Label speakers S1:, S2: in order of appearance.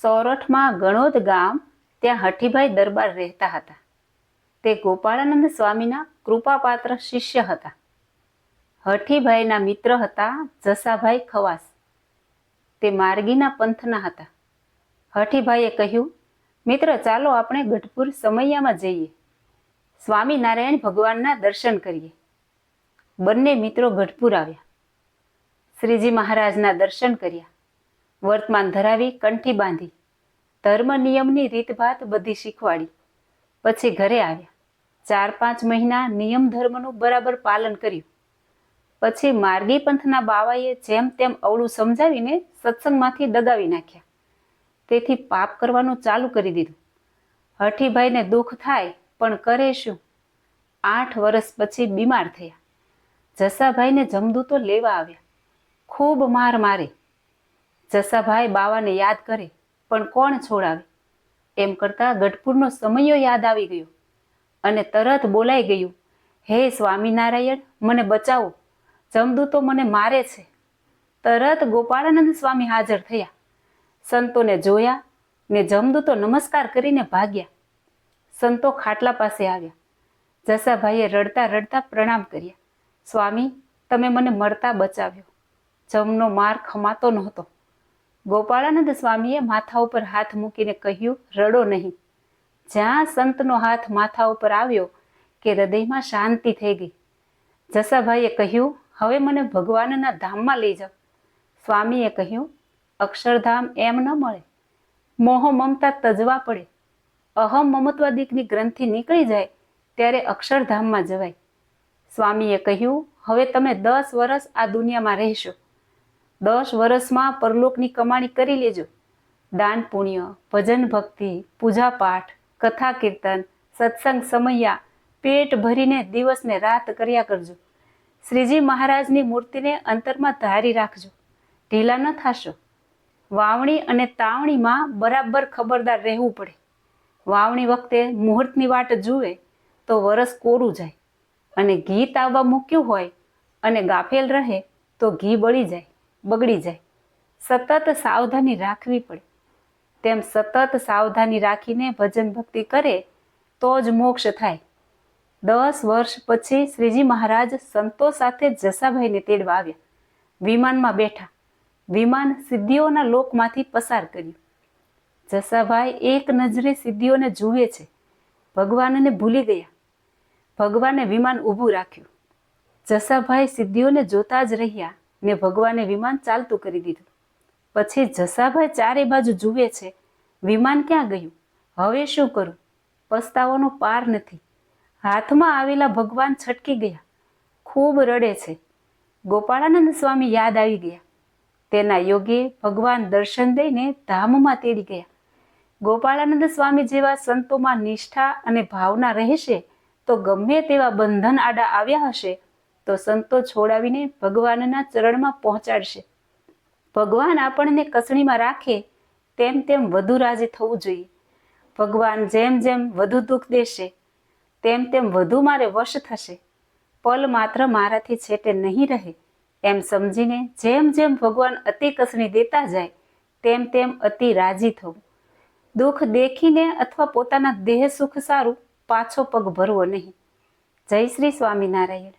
S1: સોરઠમાં ગણોદ ગામ, ત્યાં હઠીભાઈ દરબાર રહેતા હતા. તે ગોપાળાનંદ સ્વામીના કૃપાપાત્ર શિષ્ય હતા. હઠીભાઈના મિત્ર હતા જસાભાઈ ખવાસ. તે માર્ગીના પંથના હતા. હઠીભાઈએ કહ્યું, મિત્ર ચાલો આપણે ગઢપુર સમૈયામાં જઈએ, સ્વામિનારાયણ ભગવાનના દર્શન કરીએ. બંને મિત્રો ગઢપુર આવ્યા. શ્રીજી મહારાજના દર્શન કર્યા. વર્તમાન ધરાવી કંઠી બાંધી, ધર્મ નિયમની રીતભાત બધી શીખવાડી. પછી ઘરે આવ્યા. 4-5 મહિના નિયમ ધર્મનું બરાબર પાલન કર્યું. પછી માર્ગી પંથના બાવાએ જેમ તેમ અવળું સમજાવીને સત્સંગમાંથી દગાવી નાખ્યા. તેથી પાપ કરવાનું ચાલુ કરી દીધું. હઠીભાઈને દુઃખ થાય પણ કરે શું? 8 વર્ષ પછી બીમાર થયા. જસાભાઈને જમદૂતો લેવા આવ્યા. ખૂબ માર મારે. જસાભાઈ બાવાને યાદ કરે પણ કોણ છોડાવે? એમ કરતા ગઢપુરનો સમયો યાદ આવી ગયો અને તરત બોલાઈ ગયું, હે સ્વામિનારાયણ, મને બચાવો, જમદૂતો મને મારે છે. તરત ગોપાળાનંદ સ્વામી હાજર થયા. સંતોને જોયા ને જમદૂતો નમસ્કાર કરીને ભાગ્યા. સંતો ખાટલા પાસે આવ્યા. જસાભાઈએ રડતા રડતા પ્રણામ કર્યા. સ્વામી, તમે મને મરતા બચાવ્યો. જમનો માર ખમાતો નહોતો. ગોપાળાનંદ સ્વામીએ માથા ઉપર હાથ મૂકીને કહ્યું, રડો નહીં. જ્યાં સંતનો હાથ માથા ઉપર આવ્યો કે હૃદયમાં શાંતિ થઈ ગઈ. જસાભાઈએ કહ્યું, હવે મને ભગવાનના ધામમાં લઈ જાઓ. સ્વામીએ કહ્યું, અક્ષરધામ એમ ન મળે. મોહ મમતા તજવા પડે. અહમ મમત્વાદિકની ગ્રંથિ નીકળી જાય ત્યારે અક્ષરધામમાં જવાય. સ્વામીએ કહ્યું, હવે તમે 10 વર્ષ આ દુનિયામાં રહેશો. 10 વર્ષમાં પરલોકની કમાણી કરી લેજો. દાન પુણ્ય, ભજન ભક્તિ, પૂજા પાઠ, કથા કીર્તન, સત્સંગ સમૈયા પેટ ભરીને દિવસને રાત કર્યા કરજો. શ્રીજી મહારાજની મૂર્તિને અંતરમાં ધારી રાખજો. ઢીલા ન થાશો. વાવણી અને તાવણીમાં બરાબર ખબરદાર રહેવું પડે. વાવણી વખતે મુહૂર્તની વાટ જુએ તો વરસ કોરું જાય, અને ઘી તાવવા મૂક્યું હોય અને ગાફેલ રહે તો ઘી બળી જાય, બગડી જાય. સતત સાવધાની રાખવી પડે. તેમ સતત સાવધાની રાખીને ભજન ભક્તિ કરે તો જ મોક્ષ થાય. 10 વર્ષ પછી શ્રીજી મહારાજ સંતો સાથે જસાભાઈને તેડવા આવ્યા. વિમાનમાં બેઠા. વિમાન સિદ્ધિઓના લોકમાંથી પસાર કર્યું. જસાભાઈ એક નજરે સિદ્ધિઓને જુએ છે. ભગવાનને ભૂલી ગયા. ભગવાને વિમાન ઊભું રાખ્યું. જસાભાઈ સિદ્ધિઓને જોતા જ રહ્યા ને ભગવાને વિમાન ચાલતું કરી દીધું. પછી જસાભાઈ ચારે બાજુ જુએ છે. વિમાન ક્યાં ગયું? હવે શું કરું? પસ્તાવાનો પાર નથી. હાથમાં આવેલા ભગવાન છટકી ગયા. ખૂબ રડે છે. ગોપાળાનંદ સ્વામી યાદ આવી ગયા. તેના યોગે ભગવાન દર્શન દઈને ધામમાં તેડી ગયા. ગોપાળાનંદ સ્વામી જેવા સંતોમાં નિષ્ઠા અને ભાવના રહેશે તો ગમે તેવા બંધન આડા આવ્યા હશે તો સંતો છોડાવીને ભગવાનના ચરણમાં પહોંચાડશે. ભગવાન આપણને કસણીમાં રાખે તેમ તેમ વધુ રાજી થવું જોઈએ. ભગવાન જેમ જેમ વધુ દુઃખ દેશે તેમ તેમ વધુ મારે વશ થશે. પલ માત્ર મારાથી છેટે નહીં રહે એમ સમજીને જેમ જેમ ભગવાન અતિ કસણી દેતા જાય તેમ તેમ અતિ રાજી થવું. દુઃખ દેખીને અથવા પોતાના દેહ સુખ સારું પાછો પગ ભરવો નહીં. જય શ્રી સ્વામિનારાયણ.